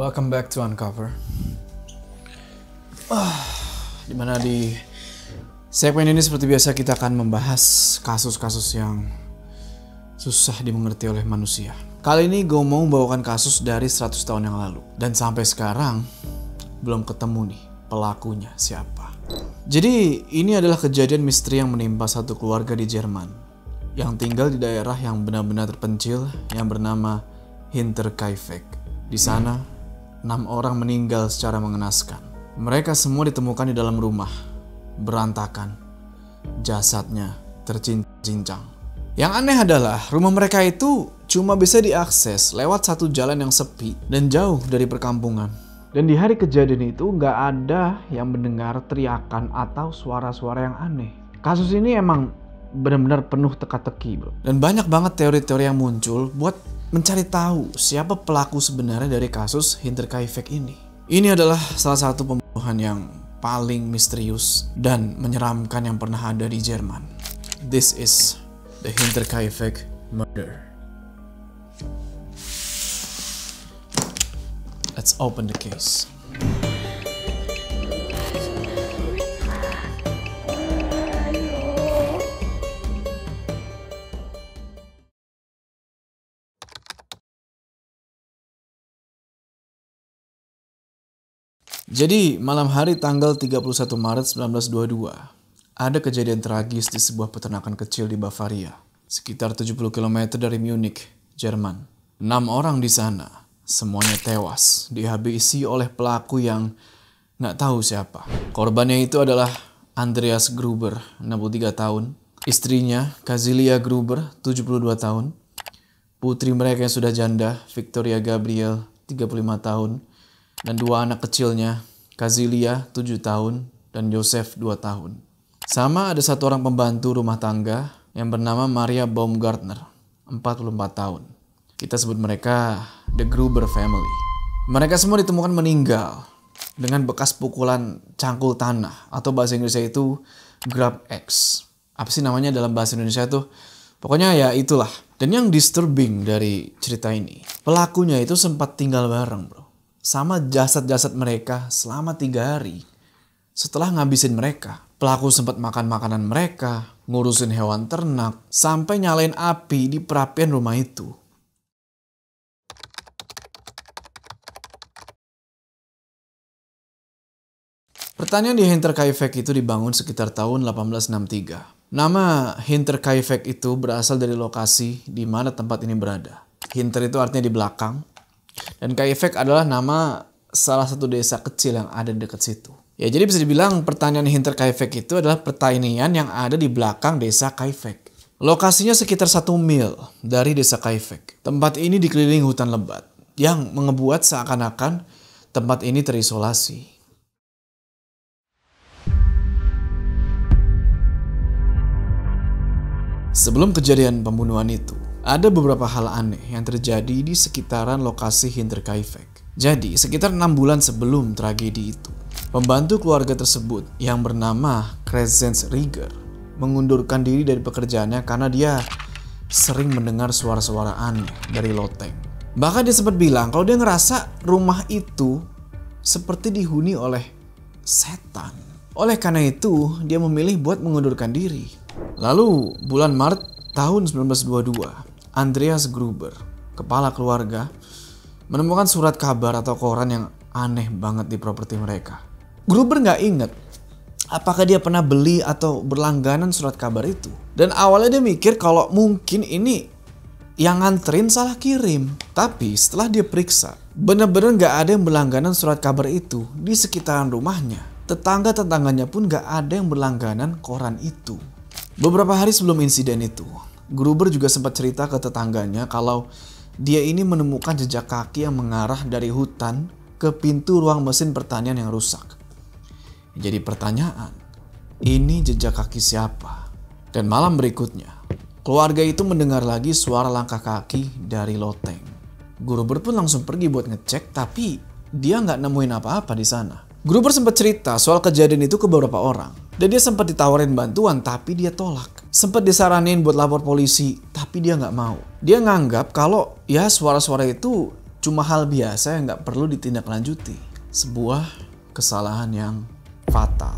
Welcome back to Uncover. Dimana di segmen ini seperti biasa kita akan membahas kasus-kasus yang susah dimengerti oleh manusia. Kali ini gue mau membawakan kasus dari 100 tahun yang lalu. Dan sampai sekarang belum ketemu nih pelakunya siapa. Jadi ini adalah kejadian misteri yang menimpa satu keluarga di Jerman yang tinggal di daerah yang benar-benar terpencil yang bernama Hinterkaifeck. Di sana 6 orang meninggal secara mengenaskan. Mereka semua ditemukan di dalam rumah, berantakan. Jasadnya tercincang. Yang aneh adalah rumah mereka itu cuma bisa diakses lewat satu jalan yang sepi dan jauh dari perkampungan. Dan di hari kejadian itu nggak ada yang mendengar teriakan atau suara-suara yang aneh. Kasus ini emang benar-benar penuh teka-teki, bro. Dan banyak banget teori-teori yang muncul buat mencari tahu siapa pelaku sebenarnya dari kasus Hinterkaifeck ini. Ini adalah salah satu pembunuhan yang paling misterius dan menyeramkan yang pernah ada di Jerman. This is the Hinterkaifeck murder. Let's open the case. Jadi, malam hari tanggal 31 Maret 1922, ada kejadian tragis di sebuah peternakan kecil di Bavaria, sekitar 70 km dari Munich, Jerman. 6 orang di sana, semuanya tewas, dihabisi oleh pelaku yang nggak tahu siapa. Korbannya itu adalah Andreas Gruber, 63 tahun, istrinya Kazilia Gruber, 72 tahun, putri mereka yang sudah janda, Victoria Gabriel, 35 tahun, dan 2 anak kecilnya, Kazilia 7 tahun dan Joseph 2 tahun. Sama ada 1 orang pembantu rumah tangga yang bernama Maria Baumgartner, 44 tahun. Kita sebut mereka The Gruber Family. Mereka semua ditemukan meninggal dengan bekas pukulan cangkul tanah atau bahasa Inggrisnya itu grab axe. Apa sih namanya dalam bahasa Indonesia tuh? Pokoknya ya itulah. Dan yang disturbing dari cerita ini, pelakunya itu sempat tinggal bareng, bro, sama jasad-jasad mereka selama 3 hari. Setelah ngabisin mereka, pelaku sempat makan makanan mereka, ngurusin hewan ternak, sampai nyalain api di perapian rumah itu. Pertanian di Hinterkaifeck itu dibangun sekitar tahun 1863. Nama Hinterkaifeck itu berasal dari lokasi di mana tempat ini berada. Hinter itu artinya di belakang. Dan Kaifeck adalah nama salah satu desa kecil yang ada di dekat situ. Ya, jadi bisa dibilang pertanian Hinterkaifeck itu adalah pertanian yang ada di belakang desa Kaifeck. Lokasinya sekitar 1 mil dari desa Kaifeck. Tempat ini dikelilingi hutan lebat yang mengebuat seakan-akan tempat ini terisolasi. Sebelum kejadian pembunuhan itu, ada beberapa hal aneh yang terjadi di sekitaran lokasi Hinterkaifeck. Jadi, sekitar 6 bulan sebelum tragedi itu, pembantu keluarga tersebut yang bernama Crescens Rieger mengundurkan diri dari pekerjaannya karena dia sering mendengar suara-suara aneh dari loteng. Bahkan dia sempat bilang kalau dia ngerasa rumah itu seperti dihuni oleh setan. Oleh karena itu, dia memilih buat mengundurkan diri. Lalu, bulan Maret tahun 1922, Andreas Gruber, kepala keluarga, menemukan surat kabar atau koran yang aneh banget di properti mereka. Gruber nggak inget apakah dia pernah beli atau berlangganan surat kabar itu. Dan awalnya dia mikir kalau mungkin ini yang nganterin salah kirim. Tapi setelah dia periksa, bener-bener nggak ada yang berlangganan surat kabar itu di sekitaran rumahnya. Tetangga-tetangganya pun nggak ada yang berlangganan koran itu. Beberapa hari sebelum insiden itu, Gruber juga sempat cerita ke tetangganya kalau dia ini menemukan jejak kaki yang mengarah dari hutan ke pintu ruang mesin pertanian yang rusak. Jadi pertanyaan, ini jejak kaki siapa? Dan malam berikutnya, keluarga itu mendengar lagi suara langkah kaki dari loteng. Gruber pun langsung pergi buat ngecek, tapi dia nggak nemuin apa-apa di sana. Gruber sempat cerita soal kejadian itu ke beberapa orang. Dan dia sempat ditawarin bantuan, tapi dia tolak. Sempat disaranin buat lapor polisi, tapi dia nggak mau. Dia nganggap kalau ya suara-suara itu cuma hal biasa yang nggak perlu ditindaklanjuti. Sebuah kesalahan yang fatal.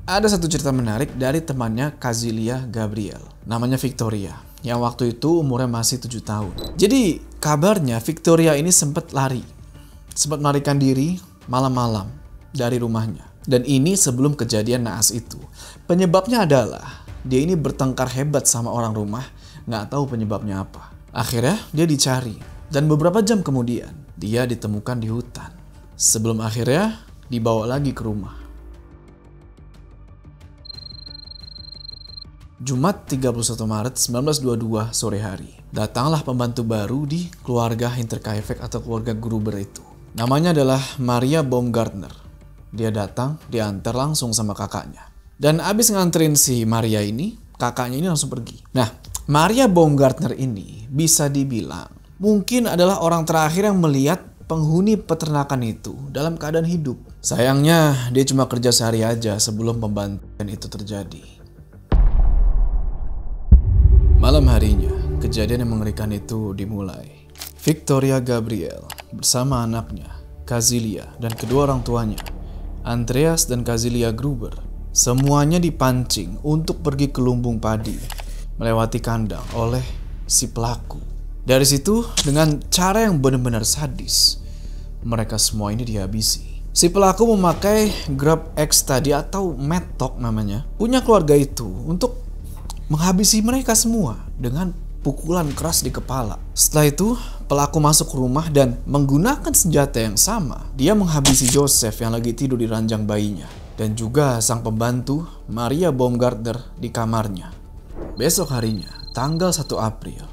Ada satu cerita menarik dari temannya Kazilia Gabriel. Namanya Victoria, yang waktu itu umurnya masih 7 tahun. Jadi kabarnya Victoria ini sempat melarikan diri malam-malam dari rumahnya. Dan ini sebelum kejadian naas itu. Penyebabnya adalah dia ini bertengkar hebat sama orang rumah, nggak tahu penyebabnya apa. Akhirnya dia dicari, dan beberapa jam kemudian dia ditemukan di hutan. Sebelum akhirnya dibawa lagi ke rumah. Jumat 31 Maret 1922 sore hari, datanglah pembantu baru di keluarga Hinterkaifeck atau keluarga Gruber itu. Namanya adalah Maria Baumgartner. Dia datang, diantar langsung sama kakaknya. Dan abis nganterin si Maria ini, kakaknya ini langsung pergi. Nah, Maria Baumgartner ini bisa dibilang mungkin adalah orang terakhir yang melihat penghuni peternakan itu dalam keadaan hidup. Sayangnya, dia cuma kerja sehari aja sebelum pembantaian itu terjadi. Malam harinya, kejadian yang mengerikan itu dimulai. Victoria Gabriel bersama anaknya, Kazilia, dan kedua orang tuanya, Andreas dan Kazilia Gruber, semuanya dipancing untuk pergi ke lumbung padi, melewati kandang oleh si pelaku. Dari situ, dengan cara yang benar-benar sadis, mereka semua ini dihabisi. Si pelaku memakai grab X tadi atau metok namanya, punya keluarga itu untuk menghabisi mereka semua dengan pukulan keras di kepala. Setelah itu, pelaku masuk ke rumah dan menggunakan senjata yang sama. Dia menghabisi Joseph yang lagi tidur di ranjang bayinya. Dan juga sang pembantu, Maria Baumgartner, di kamarnya. Besok harinya, tanggal 1 April,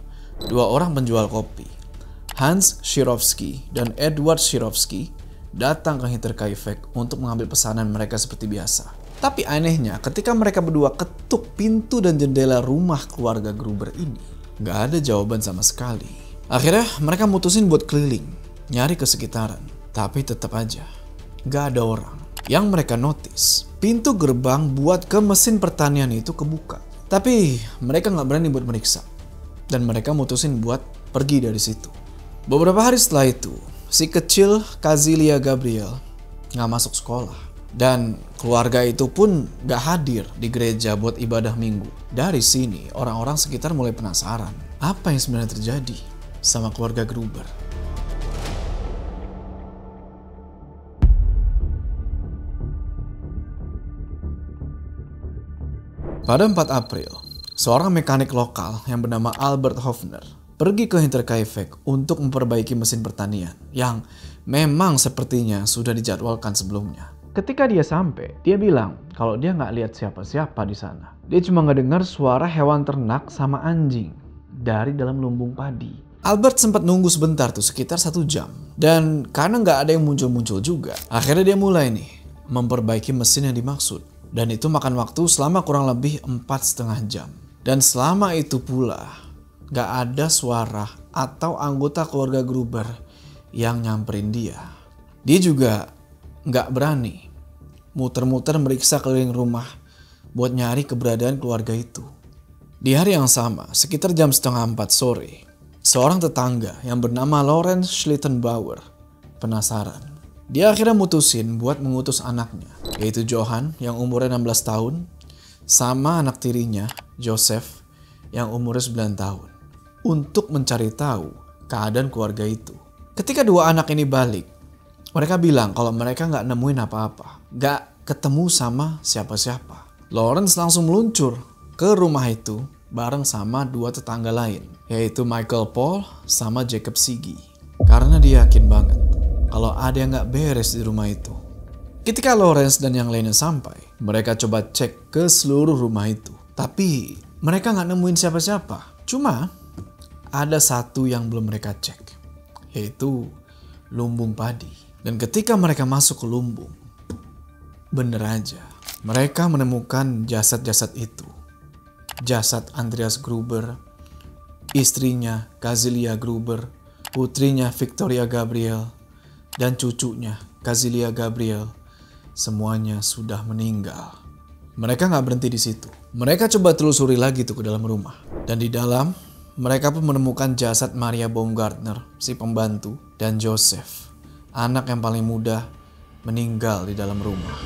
dua orang penjual kopi, Hans Shirovsky dan Edward Shirovsky, datang ke Hinterkaifeck untuk mengambil pesanan mereka seperti biasa. Tapi anehnya, ketika mereka berdua ketuk pintu dan jendela rumah keluarga Gruber ini, nggak ada jawaban sama sekali. Akhirnya mereka mutusin buat keliling, nyari ke sekitaran. Tapi tetap aja, nggak ada orang. Yang mereka notice, pintu gerbang buat ke mesin pertanian itu kebuka. Tapi mereka nggak berani buat meriksa. Dan mereka mutusin buat pergi dari situ. Beberapa hari setelah itu, si kecil Kazilia Gabriel nggak masuk sekolah. Dan keluarga itu pun gak hadir di gereja buat ibadah minggu. Dari sini, orang-orang sekitar mulai penasaran. Apa yang sebenarnya terjadi sama keluarga Gruber? Pada 4 April, seorang mekanik lokal yang bernama Albert Hofner pergi ke Hinterkaifeck untuk memperbaiki mesin pertanian yang memang sepertinya sudah dijadwalkan sebelumnya. Ketika dia sampai, dia bilang kalau dia nggak lihat siapa-siapa di sana. Dia cuma ngedengar suara hewan ternak sama anjing dari dalam lumbung padi. Albert sempat nunggu sebentar tuh, sekitar 1 jam. Dan karena nggak ada yang muncul-muncul juga, akhirnya dia mulai nih memperbaiki mesin yang dimaksud. Dan itu makan waktu selama kurang lebih 4,5 jam. Dan selama itu pula, nggak ada suara atau anggota keluarga Gruber yang nyamperin dia. Dia juga nggak berani muter-muter meriksa keliling rumah buat nyari keberadaan keluarga itu. Di hari yang sama, sekitar jam 3:30 sore, seorang tetangga yang bernama Lorenz Schlittenbauer penasaran. Dia akhirnya mutusin buat mengutus anaknya, yaitu Johann yang umurnya 16 tahun, sama anak tirinya, Joseph, yang umurnya 9 tahun, untuk mencari tahu keadaan keluarga itu. Ketika dua anak ini balik, mereka bilang kalau mereka nggak nemuin apa-apa, nggak ketemu sama siapa-siapa. Lawrence langsung meluncur ke rumah itu bareng sama dua tetangga lain, yaitu Michael Paul sama Jacob Siggy. Karena dia yakin banget kalau ada yang nggak beres di rumah itu. Ketika Lawrence dan yang lainnya sampai, mereka coba cek ke seluruh rumah itu. Tapi mereka nggak nemuin siapa-siapa. Cuma ada satu yang belum mereka cek, yaitu lumbung padi. Dan ketika mereka masuk ke lumbung, bener aja, mereka menemukan jasad-jasad itu. Jasad Andreas Gruber, istrinya Kazilia Gruber, putrinya Victoria Gabriel, dan cucunya Kazilia Gabriel. Semuanya sudah meninggal. Mereka nggak berhenti di situ. Mereka coba telusuri lagi tuh ke dalam rumah. Dan di dalam, mereka pun menemukan jasad Maria Baumgartner, si pembantu, dan Joseph, anak yang paling muda, meninggal di dalam rumah.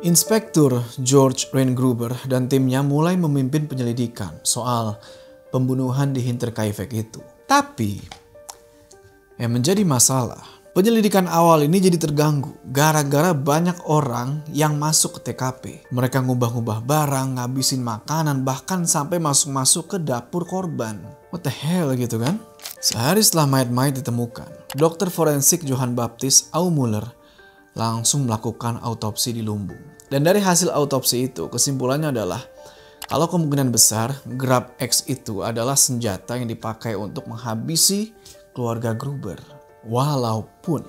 Inspektur George Reingruber dan timnya mulai memimpin penyelidikan soal pembunuhan di Hinterkaifeck itu. Tapi, yang menjadi masalah, penyelidikan awal ini jadi terganggu gara-gara banyak orang yang masuk ke TKP. Mereka ngubah-ngubah barang, ngabisin makanan, bahkan sampai masuk-masuk ke dapur korban. What the hell gitu kan? Sehari setelah mayat-mayat ditemukan, dokter forensik Johann Baptist Aumüller langsung melakukan autopsi di lumbung. Dan dari hasil autopsi itu, kesimpulannya adalah kalau kemungkinan besar Grab X itu adalah senjata yang dipakai untuk menghabisi keluarga Gruber. Walaupun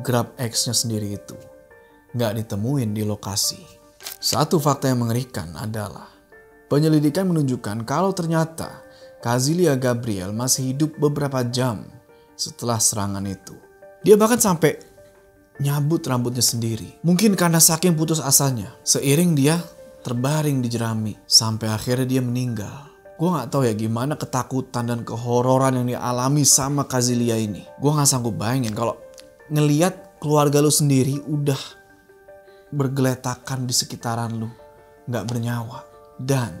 Grab X-nya sendiri itu nggak ditemuin di lokasi. Satu fakta yang mengerikan adalah penyelidikan menunjukkan kalau ternyata Kazilia Gabriel masih hidup beberapa jam setelah serangan itu. Dia bahkan sampai nyabut rambutnya sendiri. Mungkin karena saking putus asanya, seiring dia terbaring di jerami sampai akhirnya dia meninggal. Gue gak tahu ya gimana ketakutan dan kehororan yang dialami sama Kazilia ini. Gue gak sanggup bayangin kalau ngeliat keluarga lu sendiri udah bergeletakan di sekitaran lu, gak bernyawa. Dan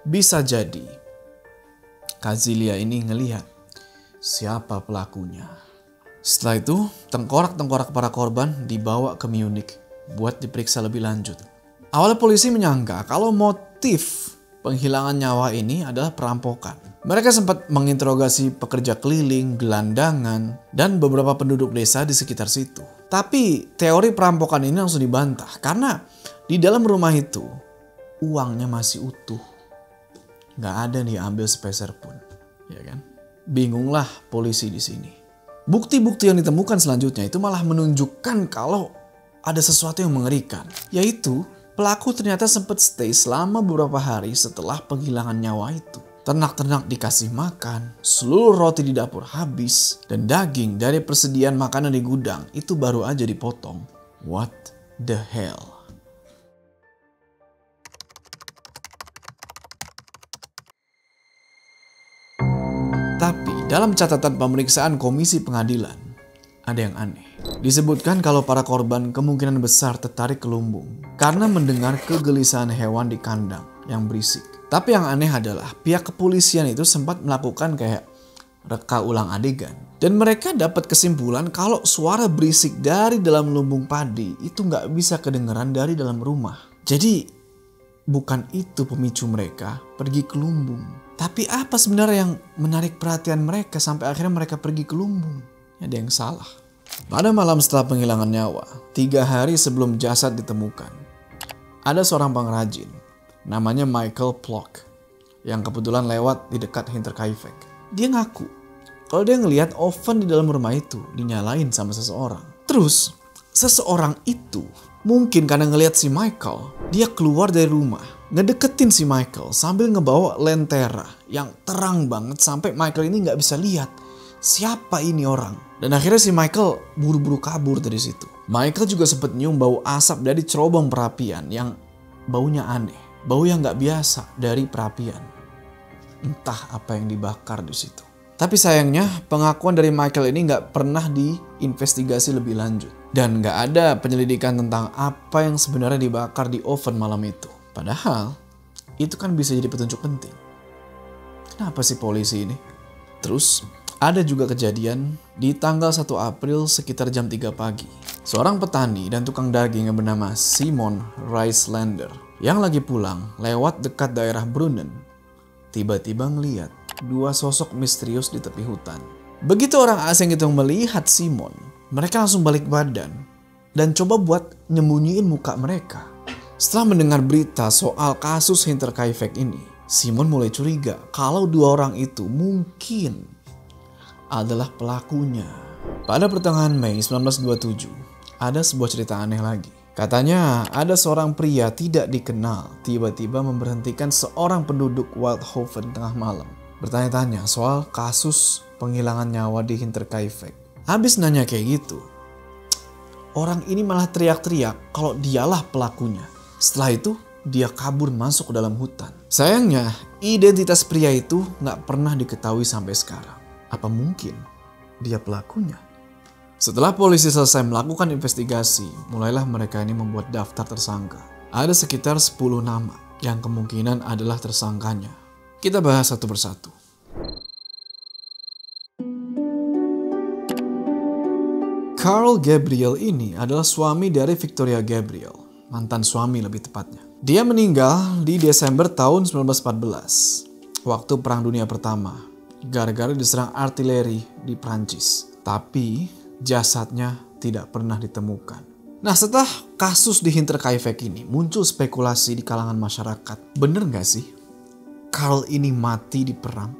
bisa jadi Kazilia ini ngelihat siapa pelakunya. Setelah itu, tengkorak-tengkorak para korban dibawa ke Munich buat diperiksa lebih lanjut. Awalnya polisi menyangka kalau motif penghilangan nyawa ini adalah perampokan. Mereka sempat menginterogasi pekerja keliling, gelandangan, dan beberapa penduduk desa di sekitar situ. Tapi teori perampokan ini langsung dibantah karena di dalam rumah itu uangnya masih utuh. Nggak ada yang diambil sepeser pun, ya kan? Bingunglah polisi di sini. Bukti-bukti yang ditemukan selanjutnya itu malah menunjukkan kalau ada sesuatu yang mengerikan. Yaitu pelaku ternyata sempat stay selama beberapa hari setelah penghilangan nyawa itu. Ternak-ternak dikasih makan, seluruh roti di dapur habis, dan daging dari persediaan makanan di gudang itu baru aja dipotong. What the hell? Tapi dalam catatan pemeriksaan komisi pengadilan, ada yang aneh. Disebutkan kalau para korban kemungkinan besar tertarik ke lumbung karena mendengar kegelisahan hewan di kandang yang berisik. Tapi yang aneh adalah pihak kepolisian itu sempat melakukan kayak reka ulang adegan. Dan mereka dapat kesimpulan kalau suara berisik dari dalam lumbung padi itu nggak bisa kedengeran dari dalam rumah. Jadi bukan itu pemicu mereka pergi ke lumbung. Tapi apa sebenarnya yang menarik perhatian mereka sampai akhirnya mereka pergi ke lumbung? Ada yang salah. Pada malam setelah penghilangan nyawa, 3 hari sebelum jasad ditemukan, ada seorang pengrajin namanya Michael Plock yang kebetulan lewat di dekat Hinterkaifeck. Dia ngaku kalau dia ngelihat oven di dalam rumah itu dinyalain sama seseorang. Terus seseorang itu mungkin karena ngelihat si Michael, dia keluar dari rumah, ngedeketin si Michael sambil ngebawa lentera yang terang banget sampai Michael ini nggak bisa lihat siapa ini orang. Dan akhirnya si Michael buru-buru kabur dari situ. Michael juga sempat nyium bau asap dari cerobong perapian yang baunya aneh, bau yang nggak biasa dari perapian. Entah apa yang dibakar di situ. Tapi sayangnya pengakuan dari Michael ini nggak pernah diinvestigasi lebih lanjut. Dan nggak ada penyelidikan tentang apa yang sebenarnya dibakar di oven malam itu. Padahal itu kan bisa jadi petunjuk penting. Kenapa sih polisi ini? Terus ada juga kejadian di tanggal 1 April sekitar jam 3 pagi. Seorang petani dan tukang daging yang bernama Simon Reislander yang lagi pulang lewat dekat daerah Brunnen tiba-tiba ngeliat 2 sosok misterius di tepi hutan. Begitu orang asing itu melihat Simon, mereka langsung balik badan dan coba buat nyembunyiin muka mereka. Setelah mendengar berita soal kasus Hinterkaifeck ini, Simon mulai curiga kalau 2 orang itu mungkin adalah pelakunya. Pada pertengahan Mei 1927, ada sebuah cerita aneh lagi. Katanya ada seorang pria tidak dikenal tiba-tiba memberhentikan seorang penduduk Waldhofen tengah malam. Bertanya-tanya soal kasus penghilangan nyawa di Hinterkaifeck. Habis nanya kayak gitu, orang ini malah teriak-teriak kalau dialah pelakunya. Setelah itu, dia kabur masuk ke dalam hutan. Sayangnya, identitas pria itu nggak pernah diketahui sampai sekarang. Apa mungkin dia pelakunya? Setelah polisi selesai melakukan investigasi, mulailah mereka ini membuat daftar tersangka. Ada sekitar 10 nama yang kemungkinan adalah tersangkanya. Kita bahas satu persatu. Carl Gabriel ini adalah suami dari Victoria Gabriel, mantan suami lebih tepatnya. Dia meninggal di Desember tahun 1914, waktu Perang Dunia Pertama, gara-gara diserang artileri di Prancis. Tapi jasadnya tidak pernah ditemukan. Nah, setelah kasus di Hinterkaifeck ini muncul spekulasi di kalangan masyarakat. Bener gak sih Carl ini mati di perang?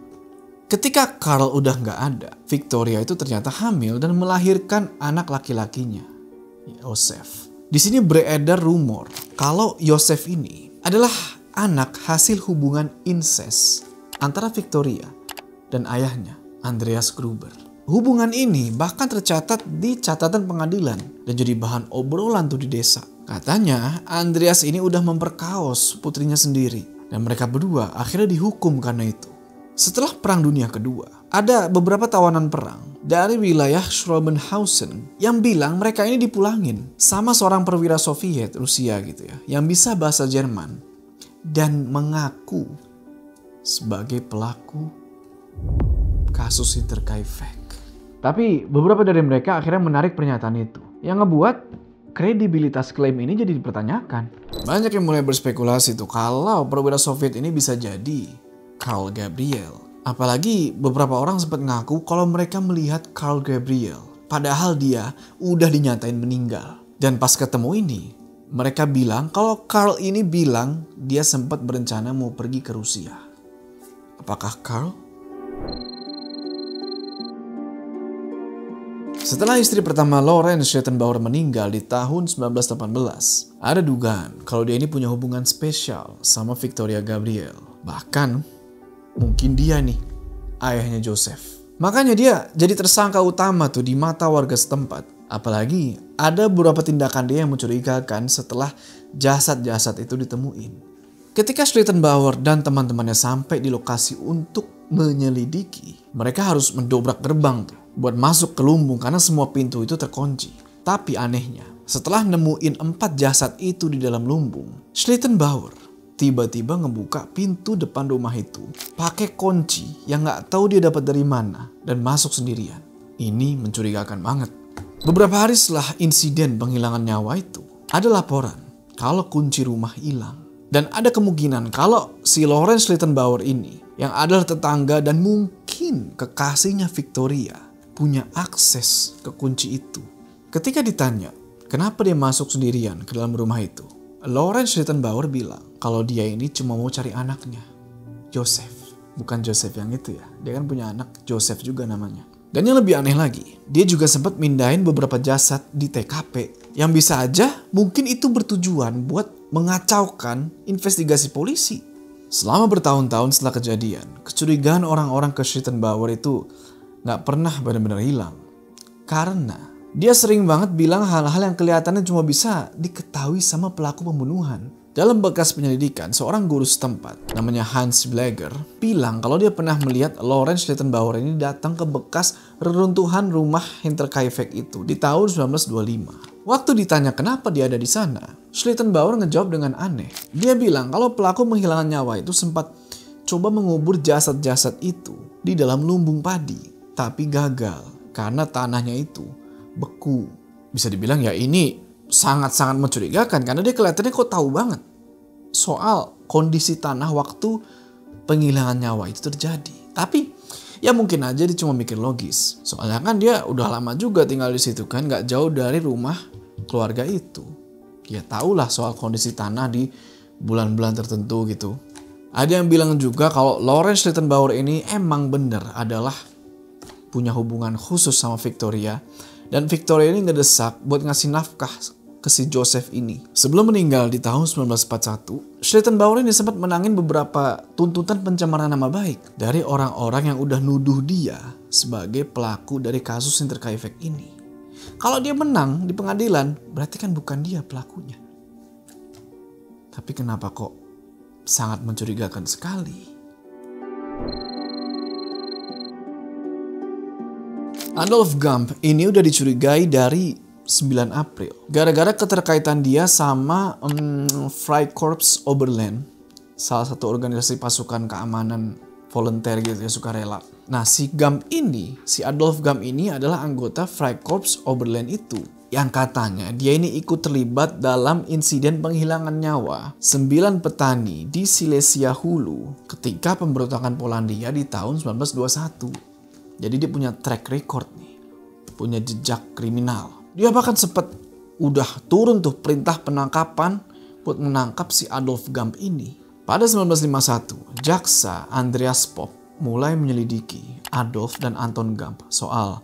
Ketika Carl udah gak ada, Victoria itu ternyata hamil dan melahirkan anak laki-lakinya, Joseph. Di sini beredar rumor kalau Joseph ini adalah anak hasil hubungan incest antara Victoria dan ayahnya, Andreas Gruber. Hubungan ini bahkan tercatat di catatan pengadilan dan jadi bahan obrolan tuh di desa. Katanya Andreas ini udah memperkaos putrinya sendiri dan mereka berdua akhirnya dihukum karena itu. Setelah Perang Dunia Kedua, ada beberapa tawanan perang dari wilayah Schrobenhausen yang bilang mereka ini dipulangin sama seorang perwira Soviet Rusia gitu ya, yang bisa bahasa Jerman dan mengaku sebagai pelaku kasus Hinterkaifeck. Tapi beberapa dari mereka akhirnya menarik pernyataan itu, yang ngebuat kredibilitas klaim ini jadi dipertanyakan. Banyak yang mulai berspekulasi tuh kalau perwira Soviet ini bisa jadi Carl Gabriel. Apalagi beberapa orang sempat ngaku kalau mereka melihat Carl Gabriel, padahal dia udah dinyatain meninggal. Dan pas ketemu ini, mereka bilang kalau Carl ini bilang dia sempat berencana mau pergi ke Rusia. Apakah Carl? Setelah istri pertama Lorenz Schlittenbauer meninggal di tahun 1918, ada dugaan kalau dia ini punya hubungan spesial sama Victoria Gabriel. Bahkan mungkin dia nih ayahnya Joseph. Makanya dia jadi tersangka utama tuh di mata warga setempat. Apalagi ada beberapa tindakan dia yang mencurigakan setelah jasad-jasad itu ditemuin. Ketika Schlittenbauer dan teman-temannya sampai di lokasi untuk menyelidiki, mereka harus mendobrak gerbang tuh buat masuk ke lumbung karena semua pintu itu terkunci. Tapi anehnya, setelah nemuin 4 jasad itu di dalam lumbung, Schlittenbauer tiba-tiba ngebuka pintu depan rumah itu pakai kunci yang nggak tahu dia dapat dari mana dan masuk sendirian. Ini mencurigakan banget. Beberapa hari setelah insiden penghilangan nyawa itu, ada laporan kalau kunci rumah hilang. Dan ada kemungkinan kalau si Lorenz Schlittenbauer ini yang adalah tetangga dan mungkin kekasihnya Victoria punya akses ke kunci itu. Ketika ditanya kenapa dia masuk sendirian ke dalam rumah itu, Lorenz Schlittenbauer bilang kalau dia ini cuma mau cari anaknya, Joseph. Bukan Joseph yang itu ya, dia kan punya anak Joseph juga namanya. Dan yang lebih aneh lagi, dia juga sempat mindahin beberapa jasad di TKP yang bisa aja mungkin itu bertujuan buat mengacaukan investigasi polisi. Selama bertahun-tahun setelah kejadian, kecurigaan orang-orang ke Schlittenbauer itu gak pernah benar-benar hilang. Karena dia sering banget bilang hal-hal yang kelihatannya cuma bisa diketahui sama pelaku pembunuhan. Dalam bekas penyelidikan, seorang guru setempat namanya Hans Blager bilang kalau dia pernah melihat Lorenz Schlittenbauer ini datang ke bekas reruntuhan rumah Hinterkaifeck itu di tahun 1925. Waktu ditanya kenapa dia ada di sana, Schlittenbauer ngejawab dengan aneh. Dia bilang kalau pelaku menghilangkan nyawa itu sempat coba mengubur jasad-jasad itu di dalam lumbung padi, tapi gagal karena tanahnya itu beku. Bisa dibilang ya ini sangat-sangat mencurigakan karena dia kelihatannya kok tahu banget soal kondisi tanah waktu penghilangan nyawa itu terjadi. Tapi ya mungkin aja dia cuma mikir logis. Soalnya kan dia udah lama juga tinggal di situ kan, gak jauh dari rumah keluarga itu. Ya tahulah soal kondisi tanah di bulan-bulan tertentu gitu. Ada yang bilang juga kalau Lorenz Schlittenbauer ini emang bener adalah punya hubungan khusus sama Victoria. Dan Victoria ini ngedesak buat ngasih nafkah ke si Joseph ini. Sebelum meninggal di tahun 1941, Schlittenbauer ini sempat menangin beberapa tuntutan pencemaran nama baik dari orang-orang yang udah nuduh dia sebagai pelaku dari kasus Hinterkaifeck ini. Kalau dia menang di pengadilan, berarti kan bukan dia pelakunya. Tapi kenapa kok sangat mencurigakan sekali? Adolf Gump ini udah dicurigai dari 9 April. Gara-gara keterkaitan dia sama Freikorps Oberland, salah satu organisasi pasukan keamanan volunteer gitu ya, sukarela. Nah, si Adolf Gump ini adalah anggota Freikorps Oberland itu. Yang katanya dia ini ikut terlibat dalam insiden penghilangan nyawa 9 petani di Silesia Hulu ketika pemberontakan Polandia di tahun 1921. Jadi dia punya track record nih, punya jejak kriminal. Dia bahkan sempat udah turun tuh perintah penangkapan buat menangkap si Adolf Gump ini. Pada 1951, jaksa Andreas Popp mulai menyelidiki Adolf dan Anton Gump soal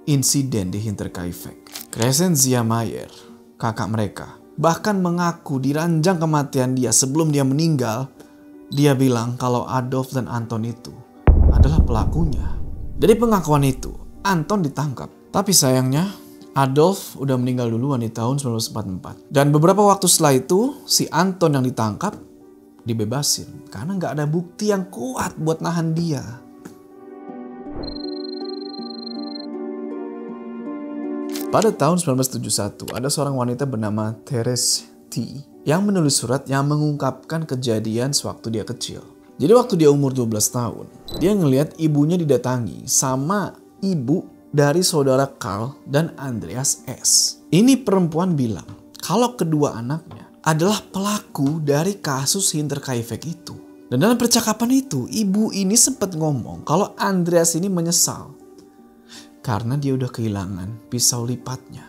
insiden di Hinterkaifeck. Crescentia Mayer, kakak mereka, bahkan mengaku di ranjang kematian dia sebelum dia meninggal, dia bilang kalau Adolf dan Anton itu adalah pelakunya. Dari pengakuan itu, Anton ditangkap. Tapi sayangnya, Adolf udah meninggal duluan di tahun 1944. Dan beberapa waktu setelah itu, si Anton yang ditangkap dibebasin karena nggak ada bukti yang kuat buat nahan dia. Pada tahun 1971, ada seorang wanita bernama Therese T. yang menulis surat yang mengungkapkan kejadian sewaktu dia kecil. Jadi waktu dia umur 12 tahun, dia ngelihat ibunya didatangi sama ibu dari saudara Karl dan Andreas S. Ini perempuan bilang kalau kedua anaknya adalah pelaku dari kasus Hinterkaifeck itu. Dan dalam percakapan itu, ibu ini sempat ngomong kalau Andreas ini menyesal karena dia udah kehilangan pisau lipatnya.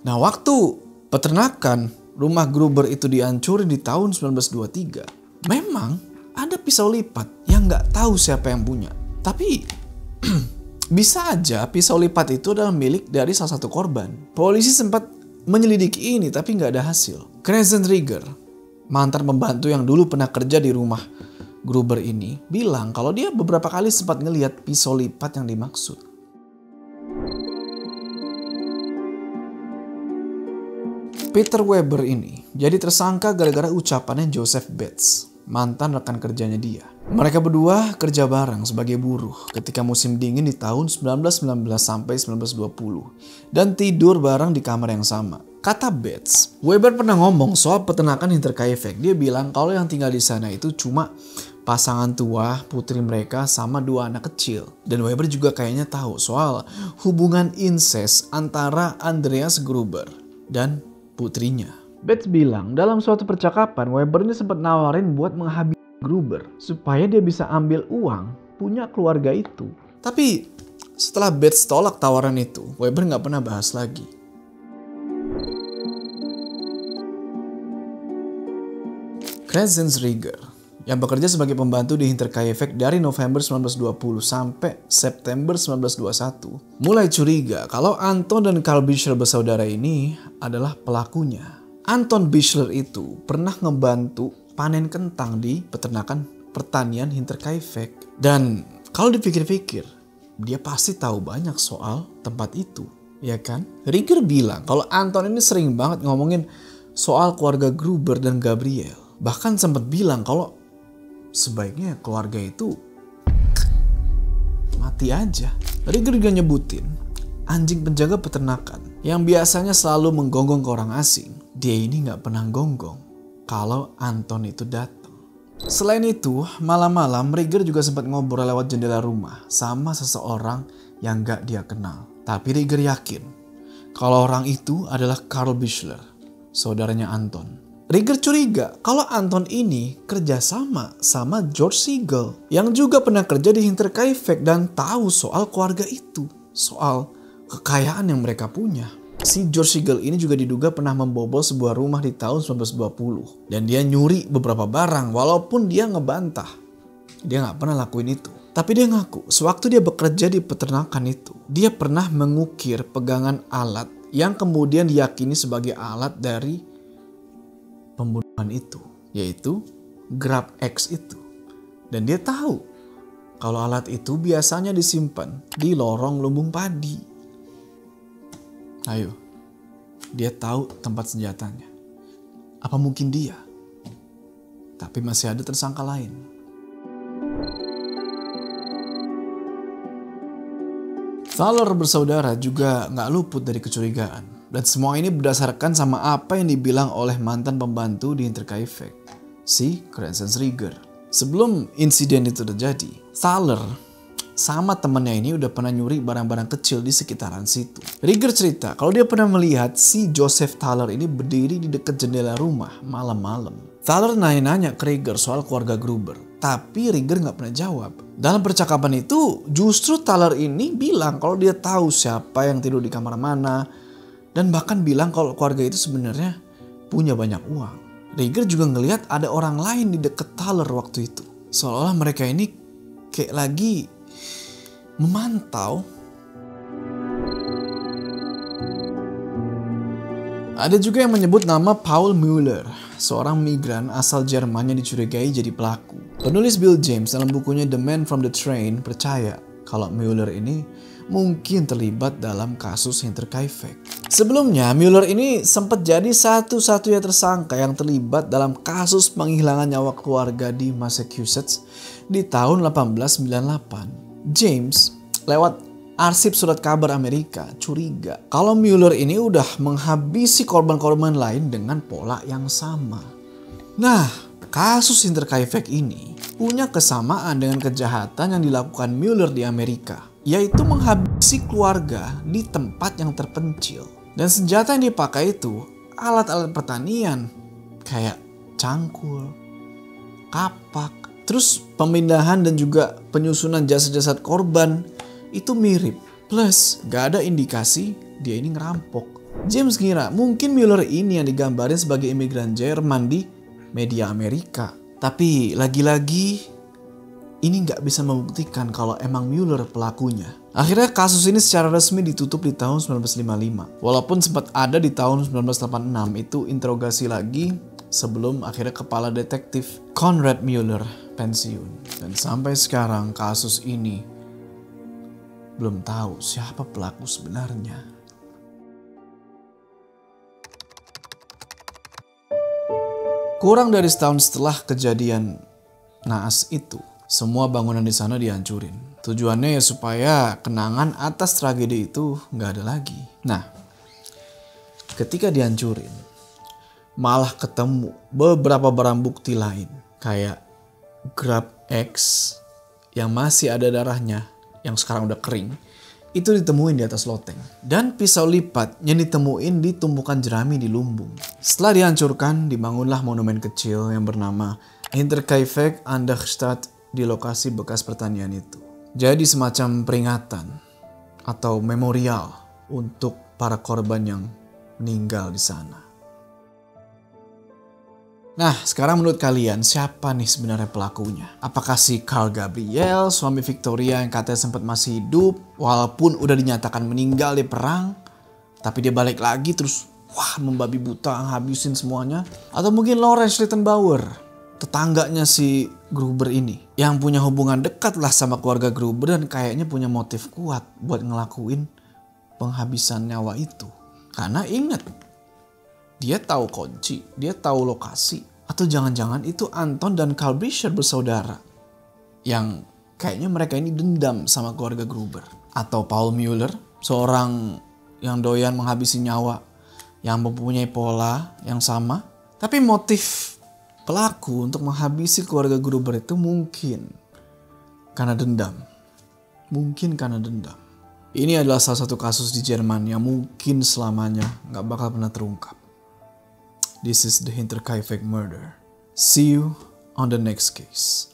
Nah, waktu peternakan rumah Gruber itu dihancurin di tahun 1923, memang ada pisau lipat yang nggak tahu siapa yang punya. Tapi bisa aja pisau lipat itu adalah milik dari salah satu korban. Polisi sempat menyelidiki ini tapi nggak ada hasil. Crescent Rieger, mantan pembantu yang dulu pernah kerja di rumah Gruber ini, bilang kalau dia beberapa kali sempat ngelihat pisau lipat yang dimaksud. Peter Weber ini jadi tersangka gara-gara ucapannya Joseph Bates, mantan rekan kerjanya dia. Mereka berdua kerja bareng sebagai buruh ketika musim dingin di tahun 1919 sampai 1920 dan tidur bareng di kamar yang sama. Kata Bates, Weber pernah ngomong soal peternakan Hinterkaifeck. Dia bilang kalau yang tinggal di sana itu cuma pasangan tua, putri mereka sama 2 anak kecil. Dan Weber juga kayaknya tahu soal hubungan incest antara Andreas Gruber dan putrinya. Bates bilang dalam suatu percakapan Weber ini sempat nawarin buat menghabisi Gruber supaya dia bisa ambil uang punya keluarga itu. Tapi setelah Bates tolak tawaran itu, Weber nggak pernah bahas lagi. Crescent Rieger yang bekerja sebagai pembantu di Hinterkaifeck dari November 1920 sampai September 1921 mulai curiga kalau Anton dan Karl Bichler bersaudara ini adalah pelakunya. Anton Bichler itu pernah ngebantu panen kentang di peternakan pertanian Hinterkaifeck. Dan kalau dipikir-pikir, dia pasti tahu banyak soal tempat itu, ya kan? Rieger bilang kalau Anton ini sering banget ngomongin soal keluarga Gruber dan Gabriel. Bahkan sempat bilang kalau sebaiknya keluarga itu mati aja. Rieger juga nyebutin anjing penjaga peternakan yang biasanya selalu menggonggong ke orang asing. Dia ini gak pernah gonggong kalau Anton itu datang. Selain itu, malam-malam Rieger juga sempat ngobrol lewat jendela rumah sama seseorang yang gak dia kenal. Tapi Rieger yakin kalau orang itu adalah Karl Bichler, saudaranya Anton. Rieger curiga kalau Anton ini kerjasama sama George Siegel yang juga pernah kerja di Hinterkaifeck dan tahu soal keluarga itu, soal kekayaan yang mereka punya. Si George Siegel ini juga diduga pernah membobol sebuah rumah di tahun 1920 dan dia nyuri beberapa barang walaupun dia ngebantah. Dia nggak pernah lakuin itu. Tapi dia ngaku sewaktu dia bekerja di peternakan itu, dia pernah mengukir pegangan alat yang kemudian diyakini sebagai alat dari pembunuhan itu, yaitu Grab X itu. Dan dia tahu kalau alat itu biasanya disimpan di lorong lumbung padi. Ayo, dia tahu tempat senjatanya. Apa mungkin dia? Tapi masih ada tersangka lain. Thaler bersaudara juga nggak luput dari kecurigaan. Dan semua ini berdasarkan sama apa yang dibilang oleh mantan pembantu di Hinterkaifeck, si Kransen's Rieger. Sebelum insiden itu terjadi, Thaler sama temannya ini udah pernah nyuri barang-barang kecil di sekitaran situ. Rieger cerita kalau dia pernah melihat si Joseph Thaler ini berdiri di dekat jendela rumah malam-malam. Thaler nanya-nanya ke Rieger soal keluarga Gruber, tapi Rieger nggak pernah jawab. Dalam percakapan itu, justru Thaler ini bilang kalau dia tahu siapa yang tidur di kamar mana, dan bahkan bilang kalau keluarga itu sebenarnya punya banyak uang. Rieger juga ngelihat ada orang lain di dekat Thaler waktu itu, seolah-olah mereka ini kayak lagi memantau. Ada juga yang menyebut nama Paul Müller, seorang migran asal Jerman yang dicurigai jadi pelaku. Penulis Bill James dalam bukunya The Man from the Train percaya kalau Müller ini mungkin terlibat dalam kasus Hinterkaifeck. Sebelumnya, Müller ini sempat jadi satu-satunya tersangka yang terlibat dalam kasus penghilangan nyawa keluarga di Massachusetts di tahun 1898. James lewat arsip surat kabar Amerika curiga kalau Müller ini udah menghabisi korban-korban lain dengan pola yang sama. Nah, kasus Hinterkaifeck ini punya kesamaan dengan kejahatan yang dilakukan Müller di Amerika, yaitu menghabisi keluarga di tempat yang terpencil. Dan senjata yang dipakai itu alat-alat pertanian kayak cangkul, kapak. Terus pemindahan dan juga penyusunan jasad-jasad korban itu mirip. Plus gak ada indikasi dia ini ngerampok. James ngira mungkin Müller ini yang digambarin sebagai imigran Jerman di media Amerika. Tapi lagi-lagi ini gak bisa membuktikan kalau emang Müller pelakunya. Akhirnya kasus ini secara resmi ditutup di tahun 1955. Walaupun sempat ada di tahun 1986 itu interogasi lagi sebelum akhirnya kepala detektif Konrad Müller pensiun. Dan sampai sekarang kasus ini belum tahu siapa pelaku sebenarnya. Kurang dari setahun setelah kejadian naas itu, semua bangunan di sana dihancurin. Tujuannya ya supaya kenangan atas tragedi itu nggak ada lagi. Nah, ketika dihancurin, malah ketemu beberapa barang bukti lain kayak Grab X yang masih ada darahnya, yang sekarang udah kering, itu ditemuin di atas loteng. Dan pisau lipat yang ditemuin di tumpukan jerami di lumbung. Setelah dihancurkan, dibangunlah monumen kecil yang bernama Hinterkaifeck an der Stadt di lokasi bekas pertanian itu. Jadi semacam peringatan atau memorial untuk para korban yang meninggal di sana. Nah, sekarang menurut kalian siapa nih sebenarnya pelakunya? Apakah si Carl Gabriel, suami Victoria yang katanya sempat masih hidup walaupun udah dinyatakan meninggal di perang, tapi dia balik lagi terus membabi buta habisin semuanya? Atau mungkin Lawrence Rittenbauer, tetangganya si Gruber ini, yang punya hubungan dekat lah sama keluarga Gruber dan kayaknya punya motif kuat buat ngelakuin penghabisan nyawa itu. Karena ingat, dia tahu kunci, dia tahu lokasi. Atau jangan-jangan itu Anton dan Karl Bischer bersaudara yang kayaknya mereka ini dendam sama keluarga Gruber. Atau Paul Müller, seorang yang doyan menghabisi nyawa, yang mempunyai pola yang sama. Tapi motif pelaku untuk menghabisi keluarga Gruber itu mungkin karena dendam. Mungkin karena dendam. Ini adalah salah satu kasus di Jerman yang mungkin selamanya gak bakal pernah terungkap. This is the Hinterkaifeck murder. See you on the next case.